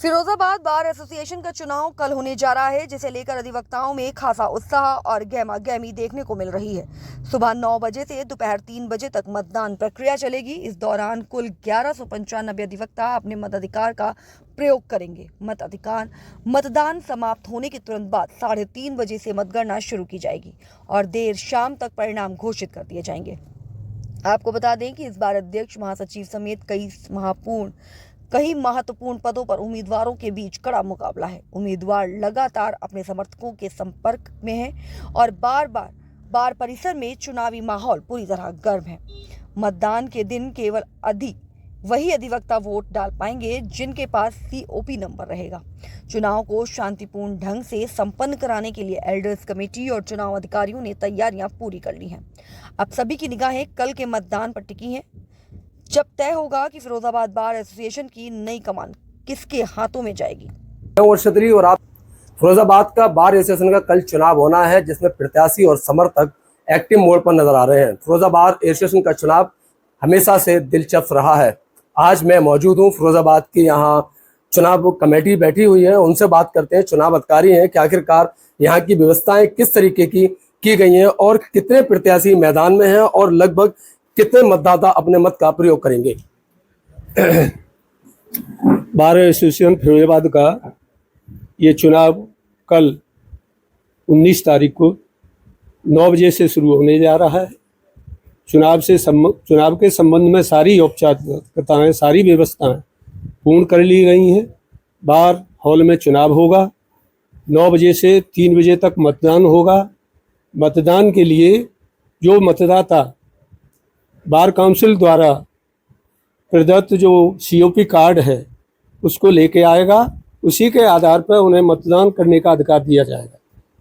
Firozabad bar association का चुनाव कल होने जा रहा है, जिसे लेकर अधिवक्ताओं में खासा उत्साह और गहमा गहमी देखने को मिल रही है। सुबह 9 बजे से दोपहर 3 बजे तक मतदान प्रक्रिया चलेगी। इस दौरान कुल 1195 अधिवक्ता अपने मताधिकार का प्रयोग करेंगे। मतदान समाप्त होने के तुरंत बाद 3:30 बजे से मतगणना शुरू की जाएगी और देर शाम तक परिणाम घोषित कर दिए जाएंगे। आपको बता दें कि इस बार अध्यक्ष, महासचिव समेत कई महत्वपूर्ण पदों पर उम्मीदवारों के बीच कड़ा मुकाबला है। उम्मीदवार लगातार अपने समर्थकों के संपर्क में हैं और बार परिसर में चुनावी माहौल पूरी तरह गर्म है। मतदान के दिन केवल वही अधिवक्ता वोट डाल पाएंगे जिनके पास सीओपी नंबर रहेगा। चुनाव को शांतिपूर्ण ढंग से संपन्न कराने के लिए एल्डर्स कमेटी और चुनाव अधिकारियों ने तैयारियां पूरी कर ली हैं। अब सभी की निगाहें कल के मतदान पर टिकी हैं, जब तय होगा कि फिरोजाबाद बार एसोसिएशन की नई कमान किसके हाथों में जाएगी। और छतरी और आप फिरोजाबाद का बार एसोसिएशन का कल चुनाव होना है, जिसमें प्रत्याशी और समर्थक एक्टिव मोड पर नजर आ रहे हैं। फिरोजाबाद एसोसिएशन का चुनाव हमेशा से दिलचस्प रहा है। आज मैं मौजूद हूँ फिरोजाबाद की, यहाँ चुनाव कमेटी बैठी हुई है, उनसे बात करते हैं। चुनाव अधिकारी हैं कि आखिरकार यहाँ की व्यवस्थाएं किस तरीके की गई हैं और कितने प्रत्याशी मैदान में हैं और लगभग कितने मतदाता अपने मत का प्रयोग करेंगे। बार एसोसिएशन फिरोजाबाद का ये चुनाव कल 19 तारीख को 9 बजे से शुरू होने जा रहा है। चुनाव के संबंध में सारी औपचारिकताएं, सारी व्यवस्थाएं पूर्ण कर ली गई हैं। बार हॉल में चुनाव होगा। 9 बजे से 3 बजे तक मतदान होगा। मतदान के लिए जो मतदाता बार काउंसिल द्वारा प्रदत्त जो सीओपी कार्ड है उसको लेके आएगा, उसी के आधार पर उन्हें मतदान करने का अधिकार दिया जाएगा।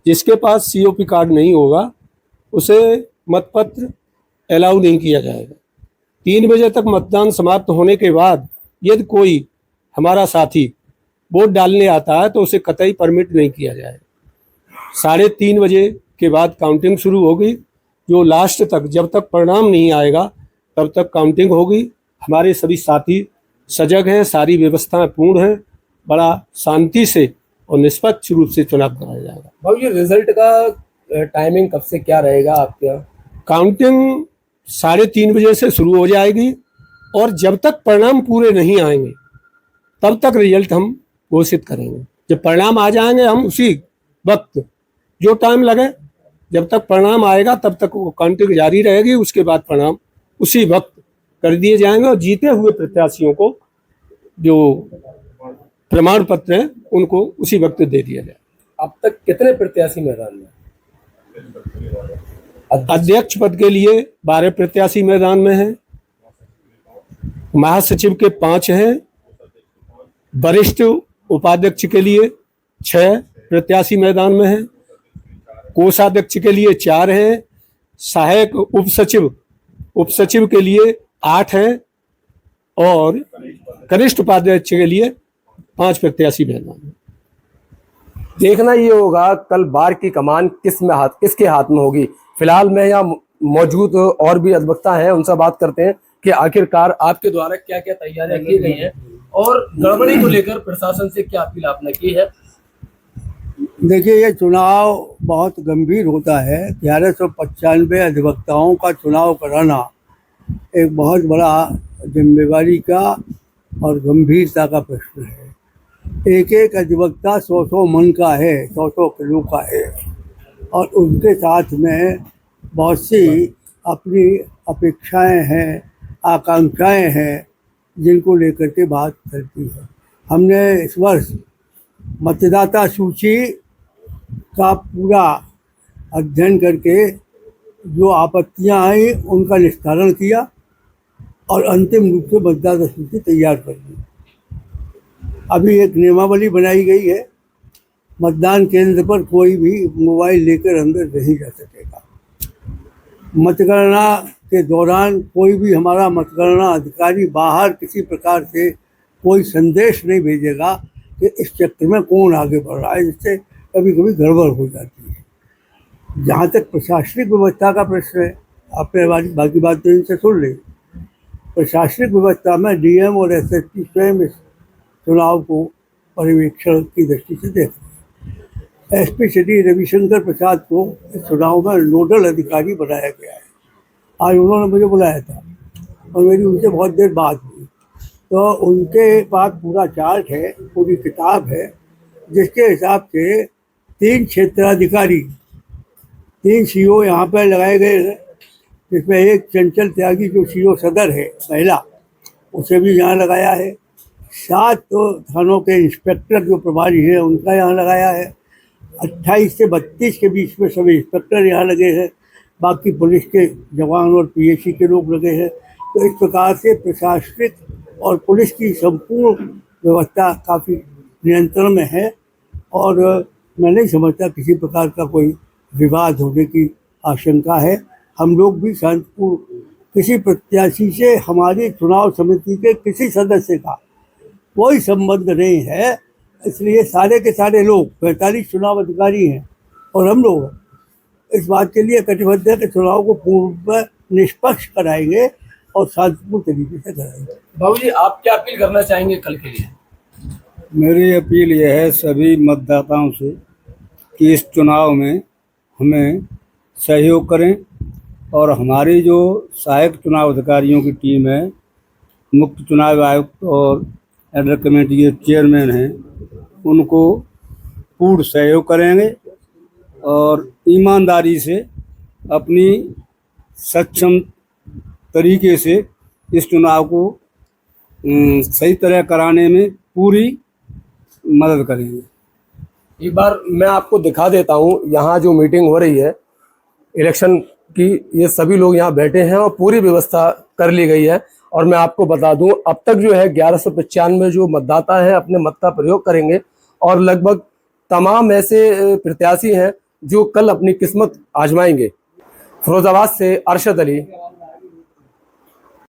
जिसके पास सीओपी कार्ड नहीं होगा उसे मतपत्र अलाउ नहीं किया जाएगा। 3 बजे तक मतदान समाप्त होने के बाद यदि कोई हमारा साथी वोट डालने आता है तो उसे कतई परमिट नहीं किया जाएगा। 3:30 बजे के बाद काउंटिंग शुरू होगी, जो लास्ट तक, जब तक परिणाम नहीं आएगा तब तक काउंटिंग होगी। हमारे सभी साथी सजग हैं, सारी व्यवस्थाएं पूर्ण हैं। बड़ा शांति से और निष्पक्ष रूप से चुनाव कराया जाएगा। भाई, ये रिजल्ट का टाइमिंग कब से क्या रहेगा आपके यहाँ? काउंटिंग 3:30 बजे से शुरू हो जाएगी और जब तक परिणाम पूरे नहीं आएंगे तब तक रिजल्ट हम घोषित करेंगे। जब परिणाम आ जाएंगे हम उसी वक्त, जो टाइम लगे, जब तक परिणाम आएगा तब तक वो काउंटिंग जारी रहेगी। उसके बाद परिणाम उसी वक्त कर दिए जाएंगे और जीते हुए प्रत्याशियों को जो प्रमाण पत्र हैं उनको उसी वक्त दे दिया जाए। अब तक कितने प्रत्याशी मैदान में? अध्यक्ष पद के लिए 12 प्रत्याशी मैदान में हैं। महासचिव के 5 हैं। वरिष्ठ उपाध्यक्ष के लिए 6 प्रत्याशी मैदान में हैं। कोषाध्यक्ष के लिए 4 हैं। सहायक उपसचिव के लिए 8 हैं और कनिष्ठ उपाध्यक्ष के लिए 5 प्रत्याशी मैदान में। देखना ये होगा कल बार की कमान किसके हाथ में होगी। फिलहाल मैं यहाँ मौजूद और भी अधिवक्ता हैं, उनसे बात करते हैं कि आखिरकार आपके द्वारा क्या क्या तैयारियां की गई हैं और गड़बड़ी को लेकर प्रशासन से क्या अपील आपने की है। देखिए, ये चुनाव बहुत गंभीर होता है। 1195 अधिवक्ताओं का चुनाव कराना एक बहुत बड़ा जिम्मेवारी का और गंभीरता का प्रश्न है। एक एक अधिवक्ता 100 मन का है, 100 किलो का है और उनके साथ में बहुत सी अपनी अपेक्षाएं हैं, आकांक्षाएं हैं, जिनको लेकर के बात करती है। हमने इस वर्ष मतदाता सूची का पूरा अध्ययन करके जो आपत्तियां आई उनका निस्तारण किया और अंतिम रूप से मतदाता सूची तैयार कर दी। अभी एक नियमावली बनाई गई है, मतदान केंद्र पर कोई भी मोबाइल लेकर अंदर नहीं जा सकेगा। मतगणना के दौरान कोई भी हमारा मतगणना अधिकारी बाहर किसी प्रकार से कोई संदेश नहीं भेजेगा कि इस चक्कर में कौन आगे बढ़ रहा है, जिससे कभी कभी गड़बड़ हो जाती है। जहाँ तक प्रशासनिक व्यवस्था का प्रश्न है, आपने बाकी बात तो इनसे सुन ली। प्रशासनिक व्यवस्था में डीएम और एसएसपी स्वयं इस चुनाव को पर्यवेक्षण की दृष्टि से देख रहे हैं। एसपी श्री रविशंकर प्रसाद को इस चुनाव में नोडल अधिकारी बनाया गया है। आज उन्होंने मुझे बुलाया था और मेरी उनसे बहुत देर बात हुई, तो उनके पास पूरा चार्ट है, पूरी किताब है, जिसके हिसाब से 3 क्षेत्राधिकारी, 3 सीओ यहाँ पर लगाए गए हैं, जिसमें एक चंचल त्यागी जो सीओ सदर है महिला, उसे भी यहाँ लगाया है। 7 तो थानों के इंस्पेक्टर जो प्रभारी हैं उनका यहाँ लगाया है। 28 से 32 के बीच में सभी इंस्पेक्टर यहाँ लगे हैं, बाकी पुलिस के जवान और पीएसी के लोग लगे हैं। तो इस प्रकार से प्रशासनिक और पुलिस की संपूर्ण व्यवस्था काफ़ी नियंत्रण में है और मैं नहीं समझता किसी प्रकार का कोई विवाद होने की आशंका है। हम लोग भी शांतिपूर्ण, किसी प्रत्याशी से हमारी चुनाव समिति के किसी सदस्य का कोई संबंध नहीं है, इसलिए सारे के सारे लोग 45 चुनाव अधिकारी हैं और हम लोग इस बात के लिए कटिबद्ध है कि चुनाव को पूर्ण निष्पक्ष कराएंगे और शांतिपूर्ण तरीके से कराएंगे। बाबू जी, आप क्या अपील करना चाहेंगे कल के लिए? मेरी अपील यह है सभी मतदाताओं से कि इस चुनाव में हमें सहयोग करें और हमारी जो सहायक चुनाव अधिकारियों की टीम है, मुख्य चुनाव आयुक्त और एडर कमेटी के चेयरमैन हैं, उनको पूर्ण सहयोग करेंगे और ईमानदारी से अपनी सक्षम तरीके से इस चुनाव को सही तरह कराने में पूरी मदद करेंगे। एक बार मैं आपको दिखा देता हूँ, यहाँ जो मीटिंग हो रही है इलेक्शन की, ये सभी लोग यहाँ बैठे हैं और पूरी व्यवस्था कर ली गई है। और मैं आपको बता दूं, अब तक जो है 1195 जो मतदाता है अपने मत का प्रयोग करेंगे और लगभग तमाम ऐसे प्रत्याशी हैं जो कल अपनी किस्मत आजमाएंगे। फिरोजाबाद से अरशद अली,